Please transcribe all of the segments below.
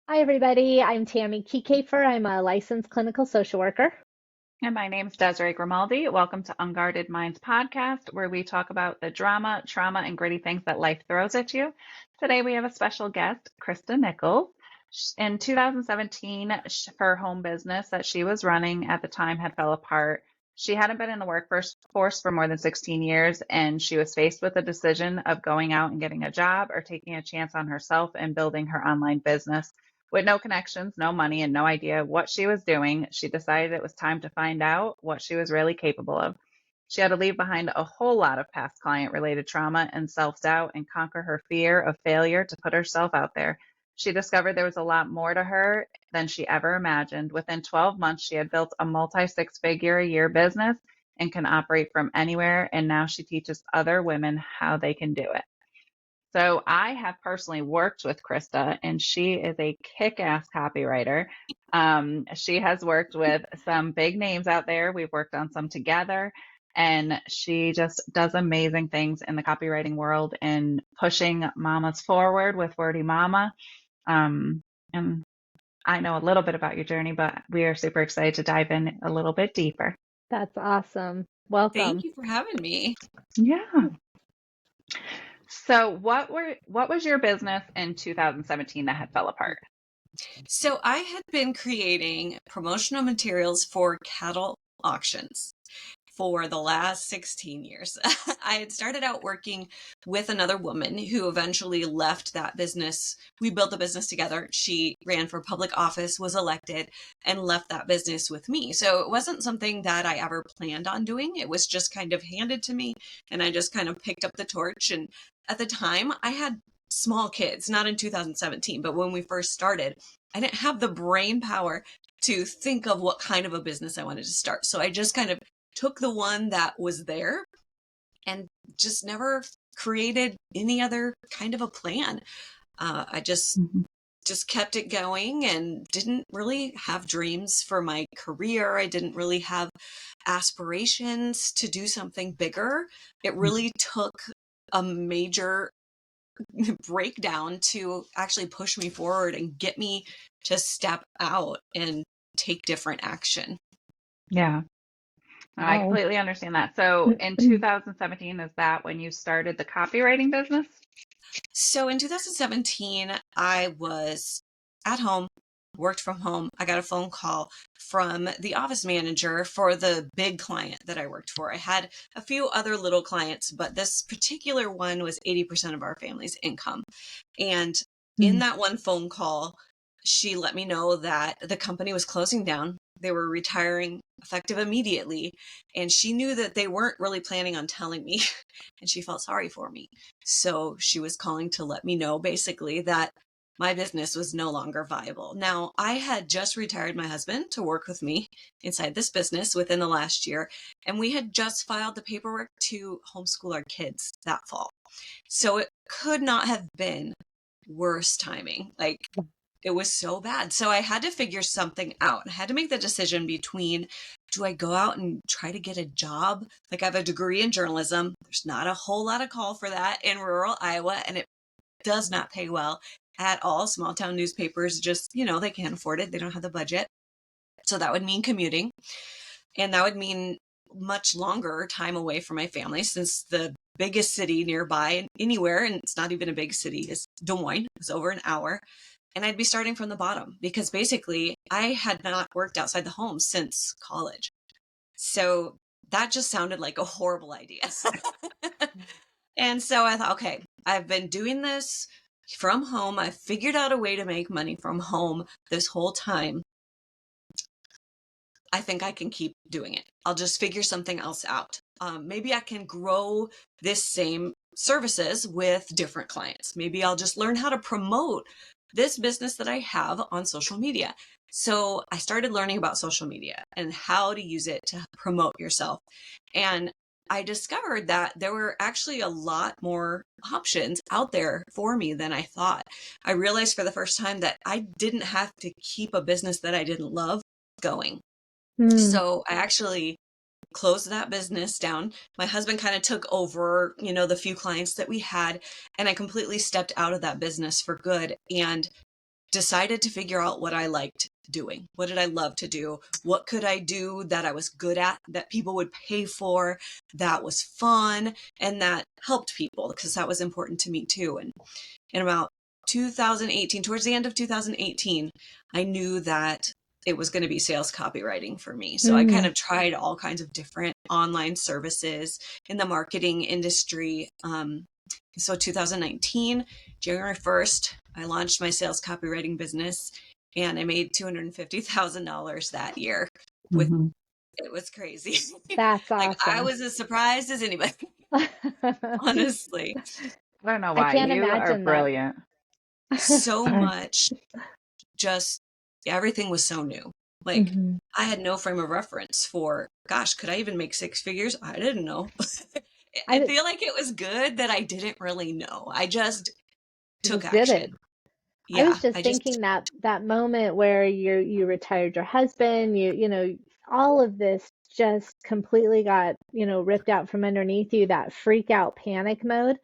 Hi, everybody. I'm Tammy Kiekefer. I'm a licensed clinical social worker. And my name's Desiree Grimaldi. Welcome to Unguarded Minds podcast, where we talk about the drama, trauma, and gritty things that life throws at you. Today we have a special guest, Christa Nichols. In 2017, her home business that she was running at the time had fell apart. She hadn't been in the workforce for more than 16 years, and she was faced with the decision of going out and getting a job or taking a chance on herself and building her online business. With no connections, no money, and no idea what she was doing, she decided it was time to find out what she was really capable of. She had to leave behind a whole lot of past client related trauma and self doubt and conquer her fear of failure to put herself out there. She discovered there was a lot more to her than she ever imagined. Within 12 months, she had built a multi six-figure a year business and can operate from anywhere. And now she teaches other women how they can do it. So I have personally worked with Christa, and she is a kick-ass copywriter. She has worked with some big names out there. We've worked on some together, and she just does amazing things in the copywriting world and pushing mamas forward with Wordy Mama. And I know a little bit about your journey, but we are super excited to dive in a little bit deeper. That's awesome. Thank Welcome. you for having me. Yeah. So what was your business in 2017 that had fell apart? So I had been creating promotional materials for cattle auctions for the last 16 years. I had started out working with another woman who eventually left that business. We built the business together. She ran for public office, was elected, and left that business with me. So it wasn't something that I ever planned on doing. It was just kind of handed to me, and I just kind of picked up the torch. And at the time, I had small kids, not in 2017, but when we first started, I didn't have the brain power to think of what kind of a business I wanted to start. So I just kind of took the one that was there and just never created any other kind of a plan. I just kept it going and didn't really have dreams for my career. I didn't really have aspirations to do something bigger. It really took a major breakdown to actually push me forward and get me to step out and take different action. Yeah. I Wow. completely understand that. So in 2017, is that when you started the copywriting business? So in 2017, I was at home, worked from home. I got a phone call from the office manager for the big client that I worked for. I had a few other little clients, but this particular one was 80% of our family's income. And in that one phone call, she let me know that the company was closing down. They were retiring effective immediately. And she knew that they weren't really planning on telling me. And she felt sorry for me. So she was calling to let me know basically that my business was no longer viable. Now, I had just retired my husband to work with me inside this business within the last year, and we had just filed the paperwork to homeschool our kids that fall. So it could not have been worse timing. Like, it was so bad. So I had to figure something out. I had to make the decision between, do I go out and try to get a job? Like, I have a degree in journalism. There's not a whole lot of call for that in rural Iowa, and it does not pay well at all. Small town newspapers just, they can't afford it. They don't have the budget. So that would mean commuting. And that would mean much longer time away from my family, since the biggest city nearby anywhere, and it's not even a big city, is Des Moines. It's over an hour. And I'd be starting from the bottom because basically I had not worked outside the home since college. So that just sounded like a horrible idea. And so I thought, okay, I've been doing this from home. I've figured out a way to make money from home this whole time. I think I can keep doing it. I'll just figure something else out. Maybe I can grow this same services with different clients. Maybe I'll just learn how to promote this business that I have on social media. So I started learning about social media and how to use it to promote yourself. And I discovered that there were actually a lot more options out there for me than I thought. I realized for the first time that I didn't have to keep a business that I didn't love going. So I actually closed that business down. My husband kind of took over, the few clients that we had, and I completely stepped out of that business for good and decided to figure out what I liked doing. What did I love to do? What could I do that I was good at, that people would pay for, that was fun, and that helped people, because that was important to me too. And in about 2018, towards the end of 2018, I knew that it was going to be sales copywriting for me. So I kind of tried all kinds of different online services in the marketing industry. So 2019, January 1st, I launched my sales copywriting business, and I made $250,000 that year. It was crazy. That's Like, I awesome. was as surprised as anybody, honestly. I don't know I why. can't You are imagine that. brilliant. So much, just everything was so new. Like, I had no frame of reference for, gosh, could I even make six figures? I didn't know. I feel like it was good that I didn't really know. I just took just did it. action. I was Yeah, just thinking that moment where you retired your husband, you know, all of this just completely got, you know, ripped out from underneath you, that freak out panic mode.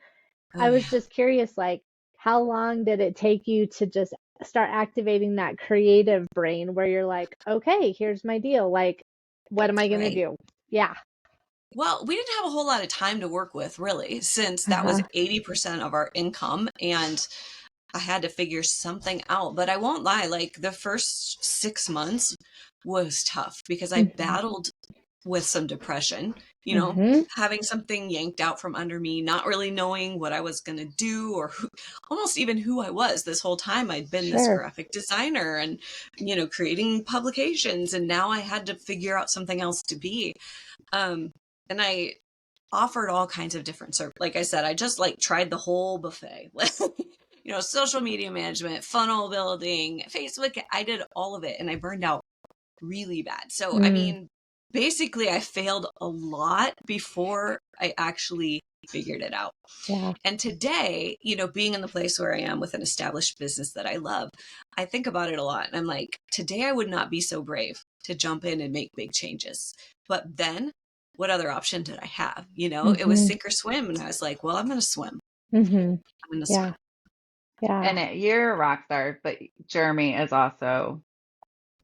oh I was yeah, just curious, like, how long did it take you to just start activating that creative brain where you're like, okay, here's my deal. Like, what am I going to right. do? Yeah. Well, we didn't have a whole lot of time to work with, really, since that was Uh-huh. 80% of our income, and I had to figure something out. But I won't lie, like, the first 6 months was tough because I hmm battled with some depression, hmm having something yanked out from under me, not really knowing what I was going to do, or almost even who I was. This whole time I'd been this Sure. graphic designer and, creating publications, and now I had to figure out something else to be. And I offered all kinds of different services. Like I said, I just tried the whole buffet. Social media management, funnel building, Facebook. I did all of it, and I burned out really bad. So, I Mm, mean, basically I failed a lot before I actually figured it out. yeah. And today, being in the place where I am with an established business that I love, I think about it a lot. And I'm like, today I would not be so brave to jump in and make big changes. But then what other option did I have? It was hmm sink or swim. And I was like, well, I'm going to swim. hmm I'm going to swim. Yeah. Yeah. And you're a rock star, but Jeremy is also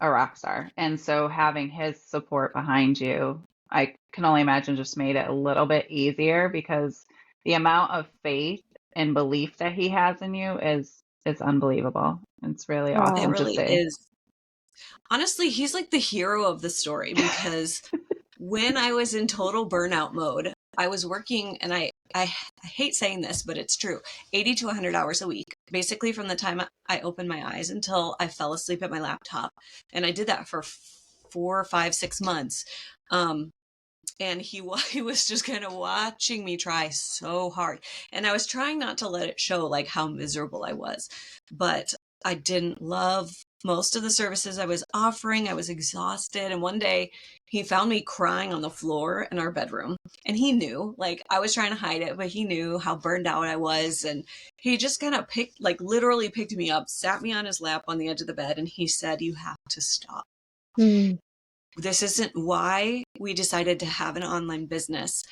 a rock star. And so having his support behind you, I can only imagine just made it a little bit easier because the amount of faith and belief that he has in you is unbelievable. It's really It awesome Oh, to really see. is. Honestly, he's like the hero of the story, because when I was in total burnout mode, I was working, and I hate saying this, but it's true, 80 to 100 hours a week, basically from the time I opened my eyes until I fell asleep at my laptop. And I did that for 4, 5, 6 months. And he was just kind of watching me try so hard. And I was trying not to let it show, like, how miserable I was. But I didn't love most of the services I was offering. I was exhausted. And one day he found me crying on the floor in our bedroom. And he knew, like, I was trying to hide it, but he knew how burned out I was. And he just kind of literally picked me up, sat me on his lap on the edge of the bed. And he said, "You have to stop. mm, This isn't why we decided to have an online business.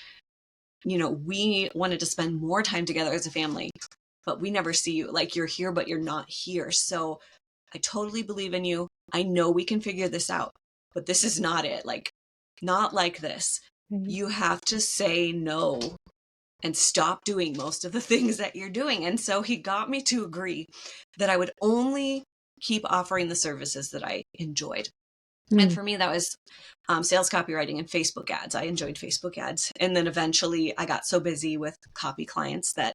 We wanted to spend more time together as a family, but we never see you. Like, you're here, but you're not here. So I totally believe in you. I know we can figure this out, but this is not it. Like, not like this. mm, You have to say no and stop doing most of the things that you're doing." And so he got me to agree that I would only keep offering the services that I enjoyed. And mm. for me, that was sales copywriting and Facebook ads. I enjoyed Facebook ads. And then eventually I got so busy with copy clients that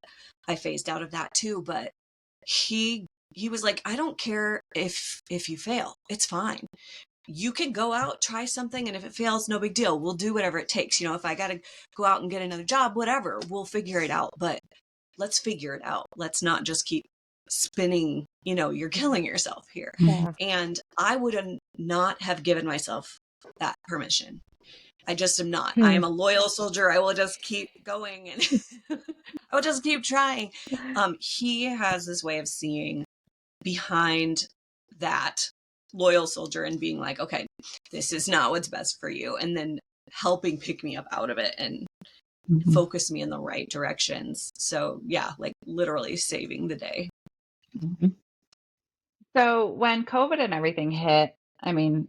I phased out of that too. But he was like, "I don't care if you fail. It's fine. You can go out, try something, and if it fails, no big deal. We'll do whatever it takes. If I got to go out and get another job, whatever, we'll figure it out. But let's figure it out. Let's not just keep spinning, you're killing yourself here." Yeah. And I would not have given myself that permission. I just am not. I Hmm. am a loyal soldier. I will just keep going, and I will just keep trying. He has this way of seeing behind that loyal soldier and being like, "Okay, this is not what's best for you," and then helping pick me up out of it and focus me in the right directions. So yeah, like, literally saving the day. So when COVID and everything hit, I mean,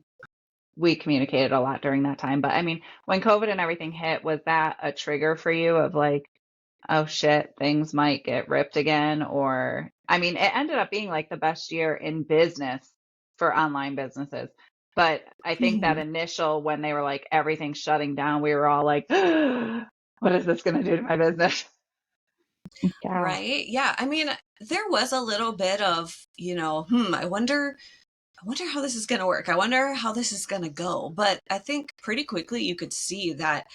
we communicated a lot during that time, but I mean, when COVID and everything hit, was that a trigger for you of like, oh shit, things might get ripped again? Or, I mean, it ended up being like the best year in business for online businesses. But I think that Mhm. initial, when they were like, everything's shutting down, we were all like, what is this going to do to my business? Yeah. Right? Yeah. I mean, there was a little bit of, I wonder how this is going to work. I wonder how this is going to go. But I think pretty quickly you could see that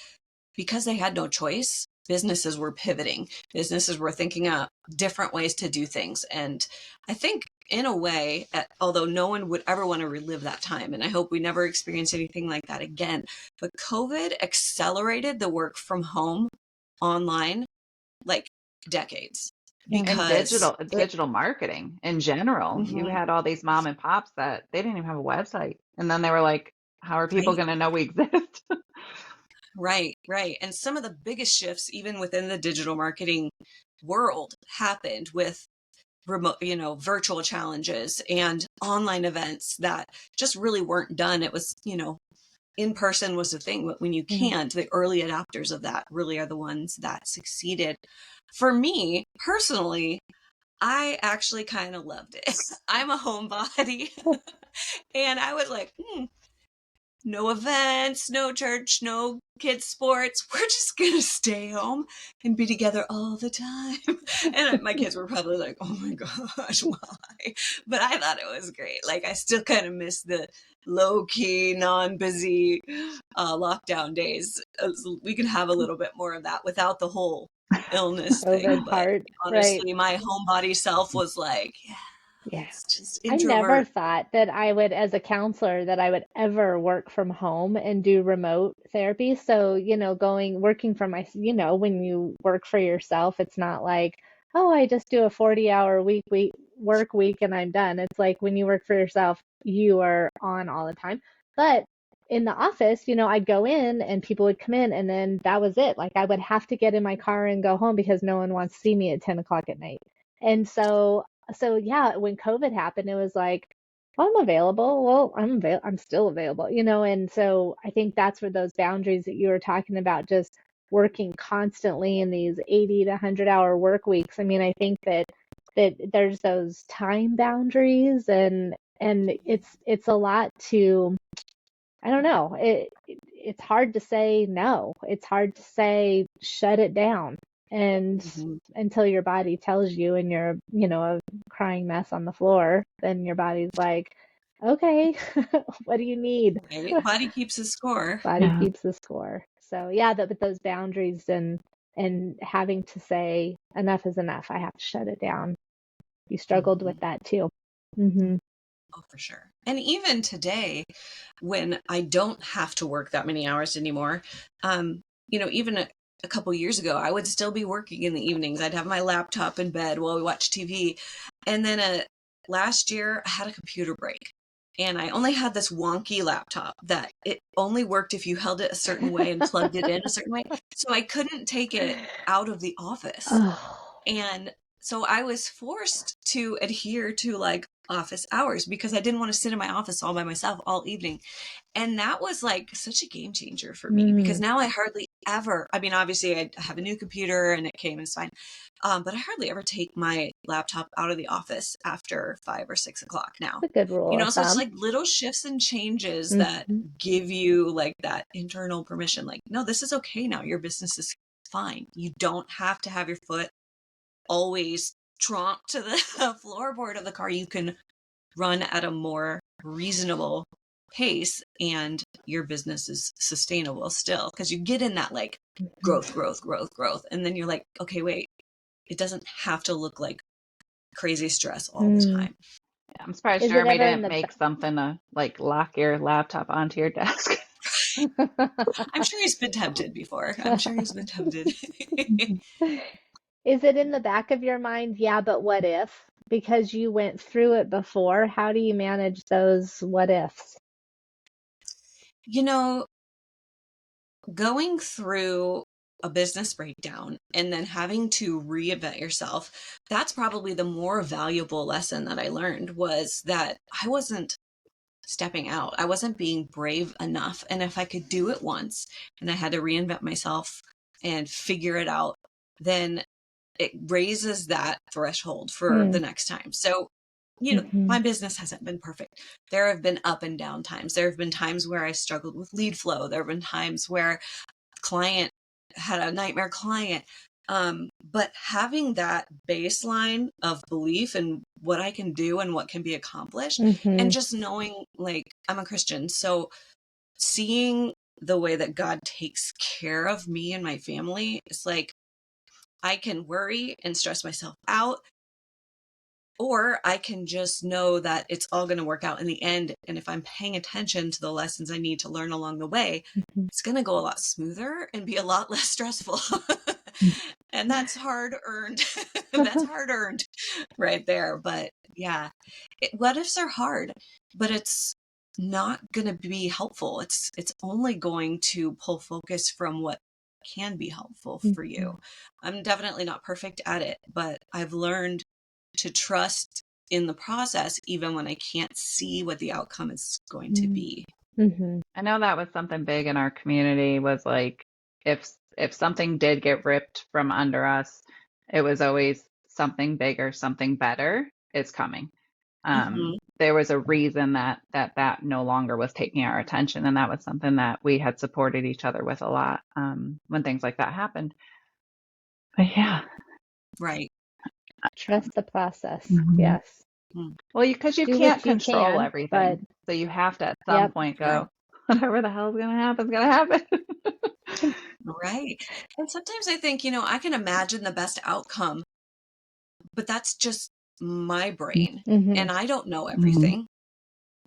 because they had no choice, businesses were pivoting. Businesses were thinking up different ways to do things. And I think in a way, although no one would ever want to relive that time, and I hope we never experience anything like that again, but COVID accelerated the work from home online like decades Yeah. And because it, digital marketing in general. You mhm, had all these mom and pops that they didn't even have a website. And then they were like, how are people right? going to know we exist? Right, right. And some of the biggest shifts, even within the digital marketing world, happened with remote, virtual challenges and online events that just really weren't done. It was, in person was the thing, but when you Mhm. can't, the early adopters of that really are the ones that succeeded. For me personally, I actually kind of loved it. I'm a homebody and I was like, no events, no church, no kids sports. We're just gonna stay home and be together all the time. And my kids were probably like, "Oh my gosh, why?" But I thought it was great. Like I still kind of miss the low key, non busy lockdown days. We could have a little bit more of that without the whole illness thing. COVID But part, right? honestly, my homebody self was like, "Yeah, Yeah. let's just I never introvert." thought that I would, as a counselor, that I would ever work from home and do remote therapy. So, working for when you work for yourself, it's not like, oh, I just do a 40-hour work week and I'm done. It's like when you work for yourself, you are on all the time. But in the office, I'd go in and people would come in and then that was it. Like I would have to get in my car and go home because no one wants to see me at 10 o'clock at night. And so yeah, when COVID happened, it was like, well, I'm available. Well, I'm still available, and so I think that's where those boundaries that you were talking about, just working constantly in these 80 to 100-hour work weeks. I mean, I think that there's those time boundaries and it's a lot to, I don't know. It's hard to say no. It's hard to say shut it down. And Mhm. until your body tells you and you're, a crying mess on the floor, then your body's like, okay, what do you need? Right? Body keeps a score. Body Yeah. keeps the score. So yeah, but those boundaries and having to say enough is enough. I have to shut it down. You struggled with Mhm. that too. Hmm. Oh, for sure. And even today, when I don't have to work that many hours anymore, even a couple years ago, I would still be working in the evenings. I'd have my laptop in bed while we watch TV. And then last year, I had a computer break. And I only had this wonky laptop that it only worked if you held it a certain way and plugged it in a certain way. So I couldn't take it out of the office. Oh. And so I was forced to adhere to like office hours because I didn't want to sit in my office all by myself all evening. And that was like such a game changer for me because Mm. now I hardly ever, I mean, obviously I have a new computer and it came and it's fine. But I hardly ever take my laptop out of the office after 5 or 6 o'clock now. It's a good rule of So it's thumb. like little shifts and changes that Hmm. give you like that internal permission. Like, no, this is okay now. Your business is fine. You don't have to have your foot always tromp to the floorboard of the car. You can run at a more reasonable pace and your business is sustainable still because you get in that like growth, growth, growth, growth. And then you're like, okay, wait, it doesn't have to look like crazy stress all the Mm. time. Yeah, I'm surprised Is it Jeremy ever in didn't the make something to like lock your laptop onto your desk. I'm sure he's been tempted before. I'm sure he's been tempted. Is it in the back of your mind? Yeah, but what if? Because you went through it before, how do you manage those what ifs? you know, going through a business breakdown and then having to reinvent yourself, that's probably the more valuable lesson that I learned, was that I wasn't stepping out. I wasn't being brave enough. And if I could do it once and I had to reinvent myself and figure it out, then it raises that threshold for the next time. So, my business hasn't been perfect. There have been up and down times. There have been times where I struggled with lead flow. There have been times where client had a nightmare client. But having that baseline of belief in what I can do and what can be accomplished, and just knowing, like, I'm a Christian, so seeing the way that God takes care of me and my family, it's like I can worry and stress myself out, or I can just know that it's all going to work out in the end. And if I'm paying attention to the lessons I need to learn along the way, it's going to go a lot smoother and be a lot less stressful. And that's hard earned. That's hard earned right there. But yeah, what ifs are hard, but it's not going to be helpful. It's only going to pull focus from what can be helpful for you. I'm definitely not perfect at it, but I've learned to trust in the process, even when I can't see what the outcome is going to be. I know that was something big in our community, was like, if something did get ripped from under us, it was always something bigger, something better is coming. There was a reason that no longer was taking our attention. And that was something that we had supported each other with a lot when things like that happened. But yeah. Right. Trust the process. Yes. Well, because you can't control everything. So you have to at some point go, whatever the hell is going to happen is going to happen. Right. And sometimes I think, I can imagine the best outcome, but that's just my brain. And I don't know everything.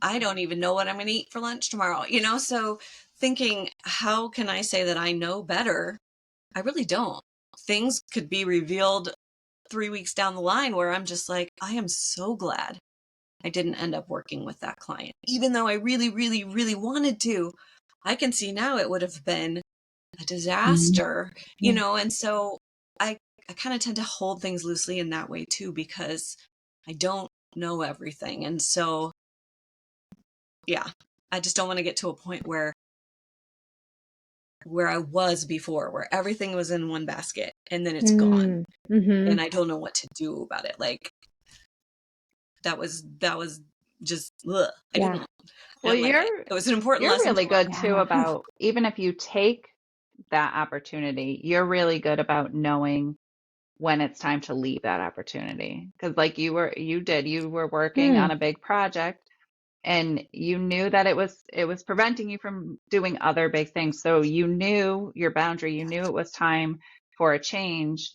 I don't even know what I'm going to eat for lunch tomorrow, so thinking, how can I say that I know better? I really don't. Things could be revealed 3 weeks down the line where I'm just like, I am so glad I didn't end up working with that client. Even though I really, really, really wanted to, I can see now it would have been a disaster, and so I kind of tend to hold things loosely in that way too, because I don't know everything. And so, yeah, I just don't want to get to a point where I was before, where everything was in one basket and then it's gone and I don't know what to do about it. Like that was just, ugh. I didn't. Well, it was an important you're lesson. really good too about, even if you take that opportunity, you're really good about knowing when it's time to leave that opportunity. Because like you were working on a big project and you knew that it was preventing you from doing other big things. So you knew your boundary, you knew it was time for a change,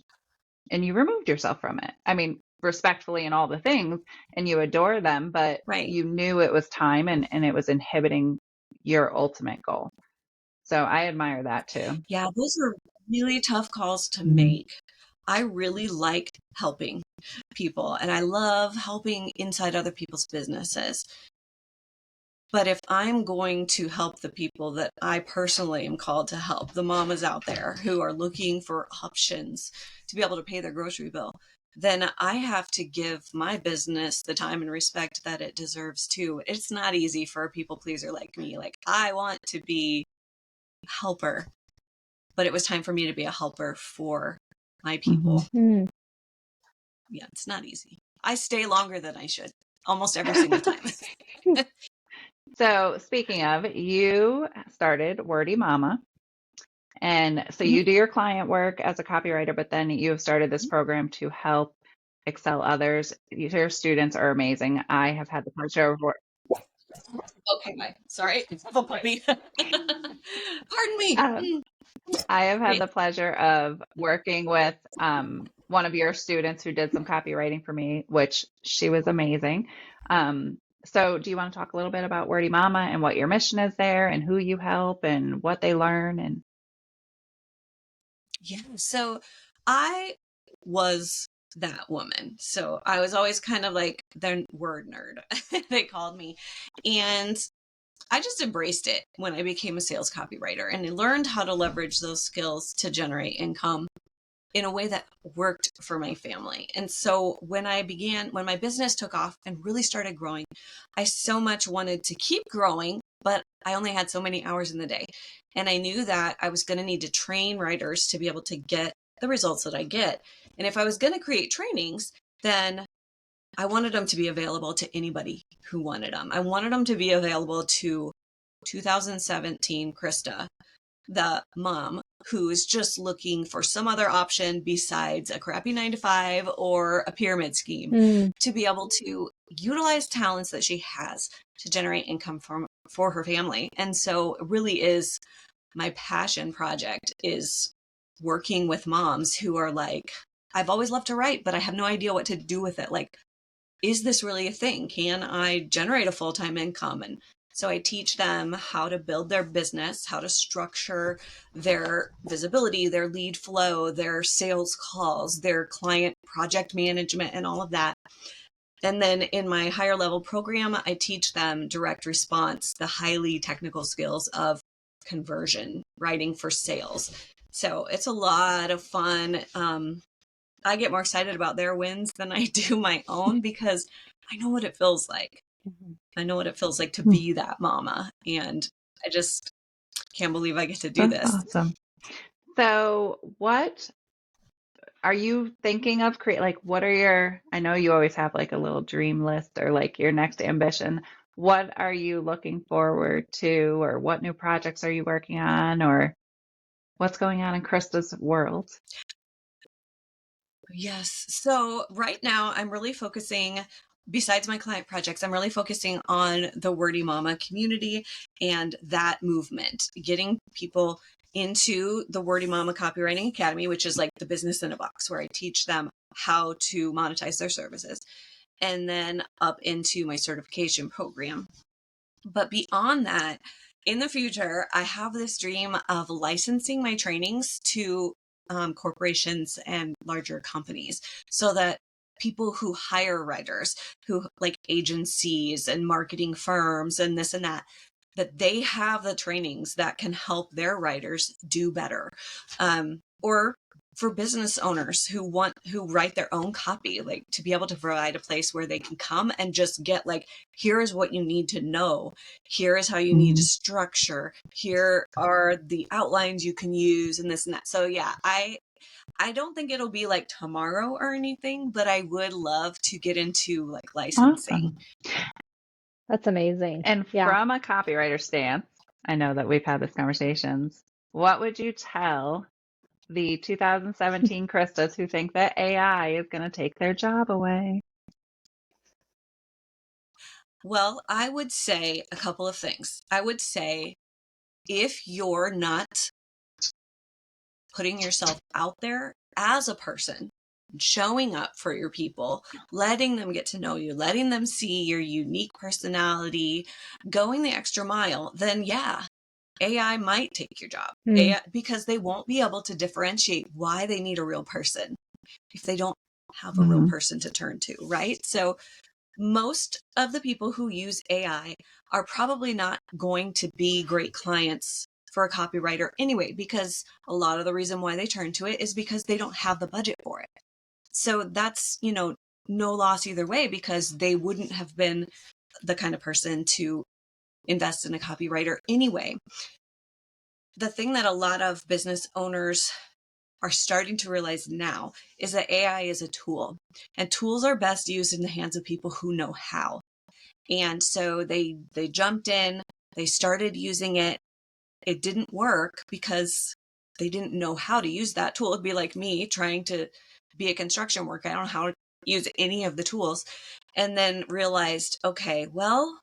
and you removed yourself from it. I mean, respectfully and all the things, and you adore them, but you knew it was time and it was inhibiting your ultimate goal. So I admire that too. Yeah, those are really tough calls to make. I really like helping people and I love helping inside other people's businesses. But if I'm going to help the people that I personally am called to help, the mamas out there who are looking for options to be able to pay their grocery bill, then I have to give my business the time and respect that it deserves too. It's not easy for a people pleaser like me. Like, I want to be a helper, but it was time for me to be a helper for my people. Yeah, it's not easy. I stay longer than I should almost every single time. So speaking of, you started Wordy Mama. And so you do your client work as a copywriter, but then you have started this program to help excel others. Your students are amazing. I have had the pleasure of Okay, bye. Sorry, it's a puppy. Pardon me. I have had the pleasure of working with one of your students who did some copywriting for me, which she was amazing. So do you want to talk a little bit about Wordy Mama and what your mission is there and who you help and what they learn? And yeah, so I was that woman. So I was always kind of like the word nerd, they called me. And I just embraced it when I became a sales copywriter, and I learned how to leverage those skills to generate income in a way that worked for my family. And so when my business took off and really started growing, I so much wanted to keep growing, but I only had so many hours in the day. And I knew that I was going to need to train writers to be able to get the results that I get. And if I was going to create trainings, then I wanted them to be available to anybody who wanted them. I wanted them to be available to 2017 Christa, the mom who is just looking for some other option besides a crappy 9-to-5 or a pyramid scheme, to be able to utilize talents that she has to generate income for her family. And so it really is my passion project, is working with moms who are like, I've always loved to write, but I have no idea what to do with it. Like, is this really a thing? Can I generate a full-time income? And so I teach them how to build their business, how to structure their visibility, their lead flow, their sales calls, their client project management, and all of that. And then in my higher level program, I teach them direct response, the highly technical skills of conversion writing for sales. So it's a lot of fun. I get more excited about their wins than I do my own, because I know what it feels like. I know what it feels like to be that mama. And I just can't believe I get to do this. Awesome. So what are you thinking of what are your, I know you always have like a little dream list or like your next ambition. What are you looking forward to, or what new projects are you working on, or what's going on in Christa's world? Yes. So right now I'm really focusing, besides my client projects, I'm really focusing on the Wordy Mama community and that movement, getting people into the Wordy Mama Copywriting Academy, which is like the business in a box, where I teach them how to monetize their services, and then up into my certification program. But beyond that, in the future, I have this dream of licensing my trainings to corporations and larger companies, so that people who hire writers, who like agencies and marketing firms and this and that, that they have the trainings that can help their writers do better. Or for business owners who write their own copy, like to be able to provide a place where they can come and just get like, here is what you need to know. Here is how you need to structure. Here are the outlines you can use, and this and that. So yeah, I don't think it'll be like tomorrow or anything, but I would love to get into like licensing. Awesome. That's amazing. And from a copywriter stance, I know that we've had this conversations. What would you tell the 2017 Christas who think that AI is going to take their job away? Well, I would say a couple of things. I would say, if you're not putting yourself out there as a person, showing up for your people, letting them get to know you, letting them see your unique personality, going the extra mile, then yeah, AI might take your job. AI, because they won't be able to differentiate why they need a real person if they don't have a real person to turn to, right? So most of the people who use AI are probably not going to be great clients for a copywriter anyway, because a lot of the reason why they turn to it is because they don't have the budget for it. So that's, no loss either way, because they wouldn't have been the kind of person to invest in a copywriter anyway. The thing that a lot of business owners are starting to realize now is that AI is a tool, and tools are best used in the hands of people who know how. And so they jumped in, they started using it. It didn't work because they didn't know how to use that tool. It'd be like me trying to be a construction worker. I don't know how to use any of the tools, and then realized, okay, well,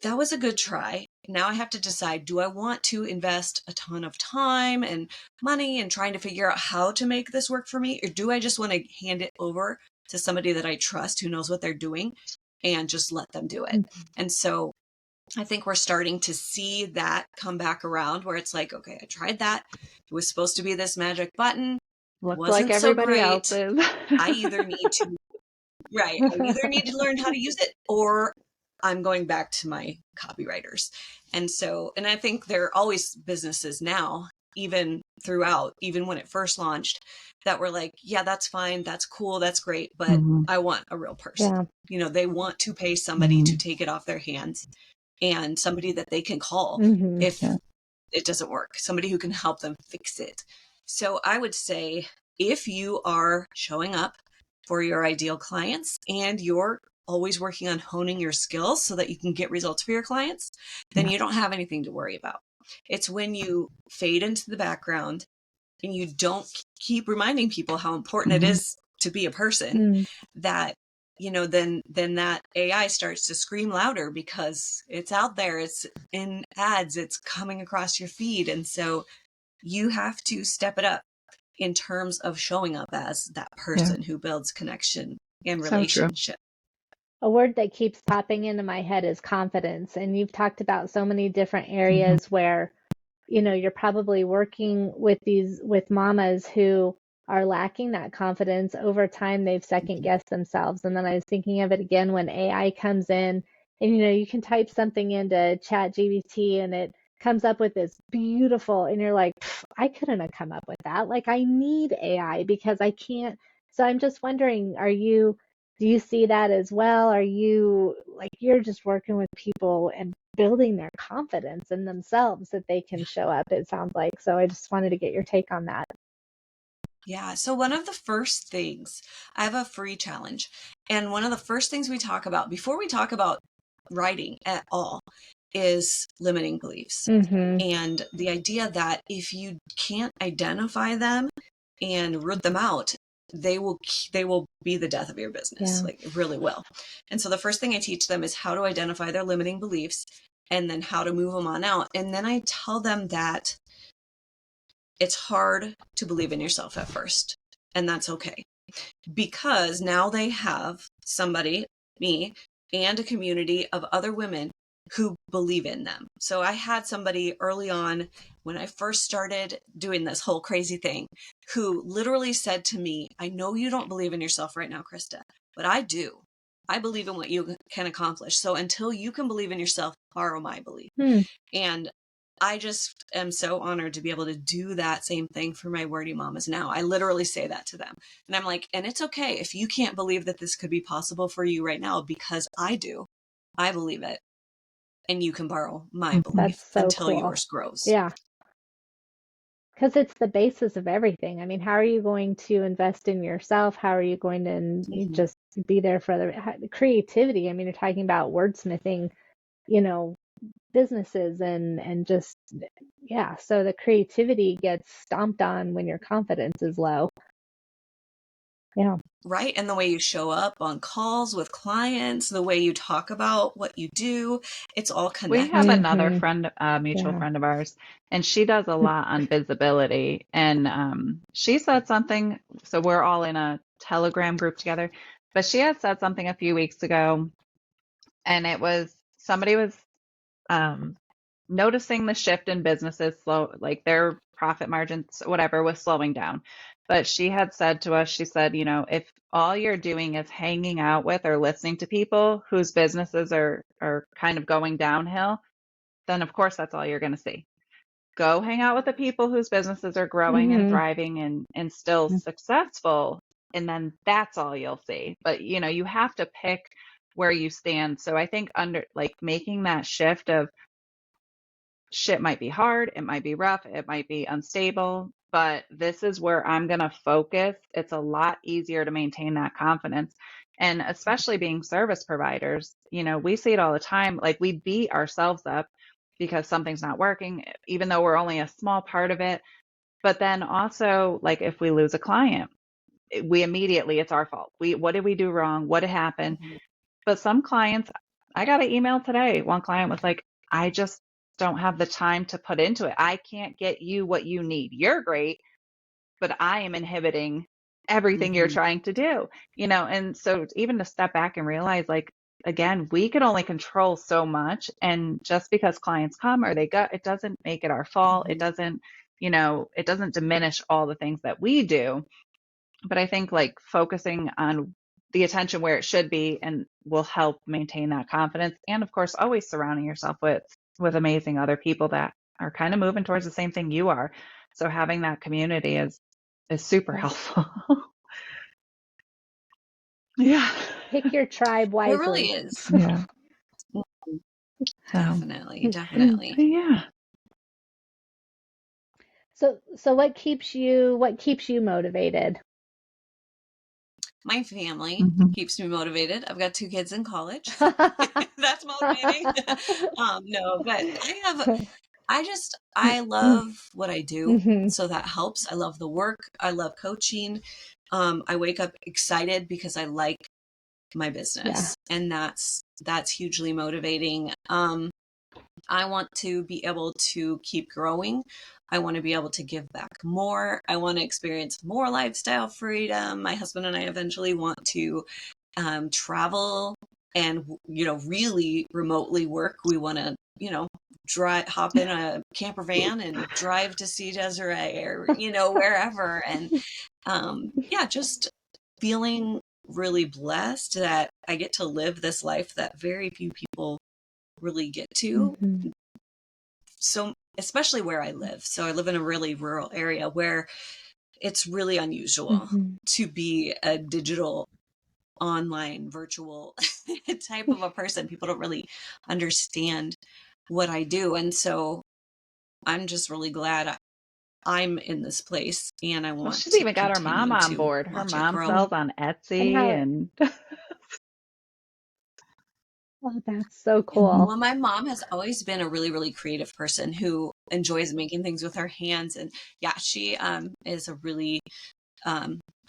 that was a good try. Now I have to decide, do I want to invest a ton of time and money and trying to figure out how to make this work for me? Or do I just want to hand it over to somebody that I trust, who knows what they're doing, and just let them do it? And so I think we're starting to see that come back around, where it's like, okay, I tried that. It was supposed to be this magic button. Looked Wasn't like everybody so great. else's. I either need to learn how to use it, or I'm going back to my copywriters. And I think there are always businesses now, even throughout, even when it first launched, that were like, yeah, that's fine. That's cool. That's great. But I want a real person. Yeah. They want to pay somebody to take it off their hands, and somebody that they can call if it doesn't work, somebody who can help them fix it. So I would say, if you are showing up for your ideal clients and you're always working on honing your skills so that you can get results for your clients, then you don't have anything to worry about. It's when you fade into the background and you don't keep reminding people how important it is to be a person, that then that AI starts to scream louder because it's out there, it's in ads, it's coming across your feed. And so you have to step it up in terms of showing up as that person who builds connection and relationship. A word that keeps popping into my head is confidence. And you've talked about so many different areas where, you're probably working with mamas who are lacking that confidence. Over time, they've second guessed themselves. And then I was thinking of it again when AI comes in and, you can type something into ChatGPT and it comes up with this beautiful, and you're like, I couldn't have come up with that. Like, I need AI because I can't. So I'm just wondering, do you see that as well? Are you like, you're just working with people and building their confidence in themselves that they can show up, it sounds like. So I just wanted to get your take on that. Yeah. So one of the first things, I have a free challenge. And one of the first things we talk about before we talk about writing at all is limiting beliefs. And the idea that if you can't identify them and root them out, they will be the death of your business. Like, it really will. And so the first thing I teach them is how to identify their limiting beliefs and then how to move them on out. And then I tell them that it's hard to believe in yourself at first, and that's okay, because now they have somebody, me, and a community of other women who believe in them. So I had somebody early on when I first started doing this whole crazy thing who literally said to me, I know you don't believe in yourself right now, Christa, but I do. I believe in what you can accomplish. So until you can believe in yourself, borrow my belief. And I just am so honored to be able to do that same thing for my wordy mamas now. I literally say that to them. And I'm like, and it's okay if you can't believe that this could be possible for you right now, because I do. I believe it. And you can borrow my belief until yours grows. Yeah. Because it's the basis of everything. I mean, how are you going to invest in yourself? How are you going to just be there for the creativity? I mean, you're talking about wordsmithing, businesses and just, so the creativity gets stomped on when your confidence is low. Yeah. Right. And the way you show up on calls with clients, the way you talk about what you do, it's all connected. We have another friend, mutual friend of ours, and she does a lot on visibility. And she said something, so we're all in a Telegram group together, but she had said something a few weeks ago, and it was somebody was noticing the shift in businesses slow, like their profit margins, whatever, was slowing down. But she had said to us, she said, if all you're doing is hanging out with or listening to people whose businesses are kind of going downhill, then of course that's all you're going to see. Go hang out with the people whose businesses are growing and thriving and still successful, and then that's all you'll see. But you have to pick where you stand. So I think making that shift of shit might be hard, it might be rough, it might be unstable, but this is where I'm going to focus. It's a lot easier to maintain that confidence. And especially being service providers, we see it all the time. Like, we beat ourselves up because something's not working, even though we're only a small part of it. But then also, like, if we lose a client, we immediately, it's our fault. What did we do wrong? What happened? But some clients, I got an email today. One client was like, I just don't have the time to put into it. I can't get you what you need. You're great, but I am inhibiting everything you're trying to do, and so even to step back and realize, like, again, we can only control so much. And just because clients come or they go, it doesn't make it our fault. It doesn't, it doesn't diminish all the things that we do. But I think, like, focusing on the attention where it should be and will help maintain that confidence. And of course, always surrounding yourself with amazing other people that are kind of moving towards the same thing you are. So having that community is super helpful. Yeah. Pick your tribe It really wisely. is. Yeah. Definitely. Yeah. So what keeps you motivated? My family Mm-hmm. keeps me motivated. I've got 2 kids in college. That's motivating. No, but I love what I do. Mhm. So that helps. I love the work. I love coaching. I wake up excited because I like my business, and that's hugely motivating. I want to be able to keep growing. I want to be able to give back more. I want to experience more lifestyle freedom. My husband and I eventually want to travel and, really remotely work. We want to, hop in a camper van and drive to see Desiree or, wherever. And just feeling really blessed that I get to live this life that very few people really get to. Mhm. So especially where I live. So I live in a really rural area where it's really unusual to be a digital, online, virtual type of a person. People don't really understand what I do. And so I'm just really glad I'm in this place, and I Well, want she's to even got her mom continue on to board. Her watch it mom grow. sells on Etsy and Oh, that's so Yeah. cool. Well, my mom has always been a really, really creative person who enjoys making things with her hands. And yeah, she is a really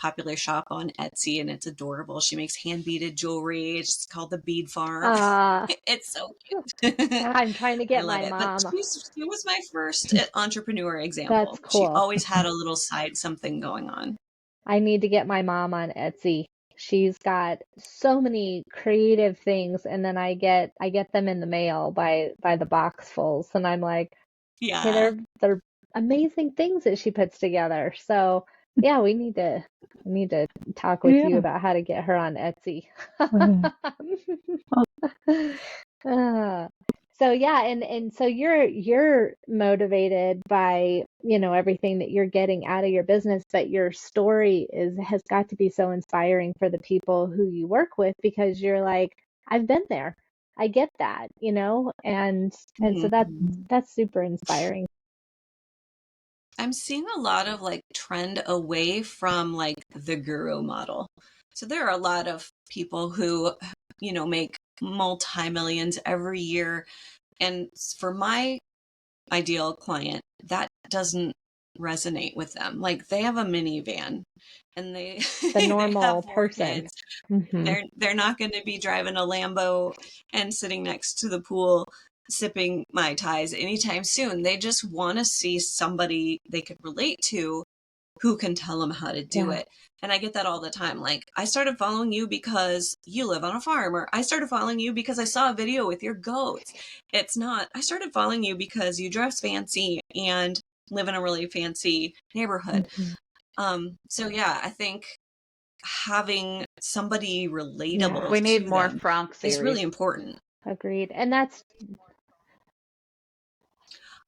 popular shop on Etsy, and it's adorable. She makes hand beaded jewelry. It's called the Bead Farm. It's so cute. I'm trying to I get love my it. But mom. she was my first entrepreneur example. That's She cool. always had a little side something going on. I need to get my mom on Etsy. She's got so many creative things, and then I get them in the mail by the boxfuls, and I'm like, hey, Yeah. they're amazing things that she puts together. So yeah, we need to talk with you about how to get her on Etsy. So yeah, and so you're motivated by, everything that you're getting out of your business, but your story has got to be so inspiring for the people who you work with, because you're like, I've been there. I get that, and so that's super inspiring. I'm seeing a lot of trend away from the guru model. So there are a lot of people who, make multi-millions every year. And for my ideal client, that doesn't resonate with them. They have a minivan and they The they normal have 4 person. kids. They're not going to be driving a Lambo and sitting next to the pool sipping Mai Tais anytime soon. They just want to see somebody they could relate to who can tell them how to do it. And I get that all the time. I started following you because you live on a farm, or I started following you because I saw a video with your goats. It's not, I started following you because you dress fancy and live in a really fancy neighborhood. So yeah, I think having somebody relatable we need to more them Franck series. is really important. Agreed. And that's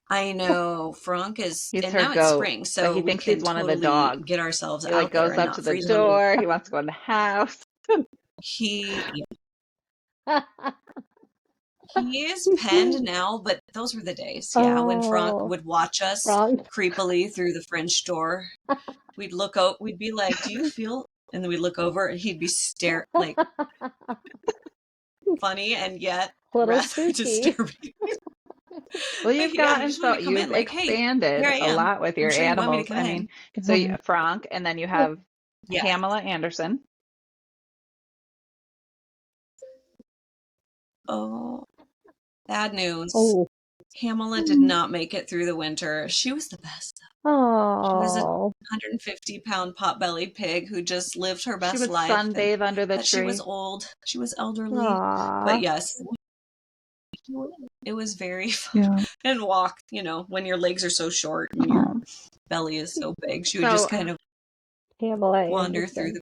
I know Franck is, He's and her now it's goat, spring, but so he we thinks can he's one of the totally dogs. get ourselves He out there goes and up not to the freeze in the door. He wants to go in the house. He is penned now, but those were the days. Yeah, when Franck would watch us Franck. creepily through the French door. We'd look out. We'd be like, "Do you feel?" And then we'd look over, and he'd be funny and yet Little rather spooky. disturbing. Well, you've Yeah, gotten just wanted to come you've in hey, expanded here I a am. lot with your I'm sure you want me animals. to come I in. mean, so Franck, and then you have Yeah. Pamela Anderson. Oh, bad news. Oh. Pamela did not make it through the winter. She was the best. Oh. She was a 150-pound pot-bellied pig who just lived her best She would life. sunbathe under the tree. She was old. She was elderly. Aww. But yes, it was very fun. Yeah. And walk, when your legs are so short and your belly is so big. She would just kind of wander through the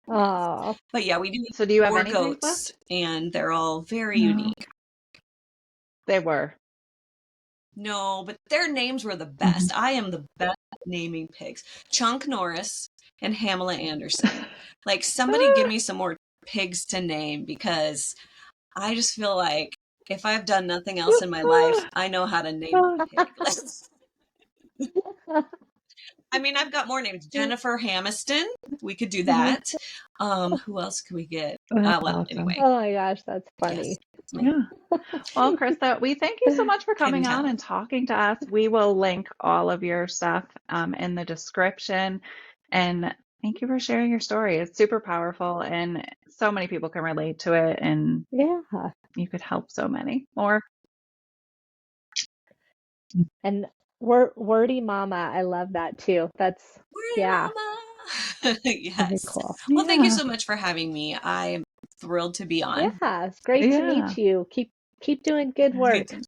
Oh, But yeah, we do So do you have 4 any pigs goats, left? and they're all very No. unique. They were. No, but their names were the Mhm. best. I am the best at naming pigs. Chunk Norris and Hamela Anderson. Like, somebody give me some more pigs to name, because I just feel like if I've done nothing else in my life, I know how to name a pig. I mean, I've got more names. Jennifer Hamiston. We could do that. Who else could we get? That's Well, awesome. anyway, oh my gosh, that's yes. funny. Yeah. Well, Krista, we thank you so much for Pin coming on talent. and talking to us. We will link all of your stuff in the description. And thank you for sharing your story. It's super powerful, and so many people can relate to it, and Yeah. you could help so many more. And wordy mama, I love that too. That's, Wordy yeah, Mama. very Yes. cool. Well, thank you Yeah. so much for having me. I'm thrilled to be on. Yeah, it's great to Yeah. meet you. Keep doing good Good work. to-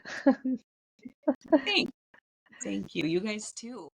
Thank you. You guys too.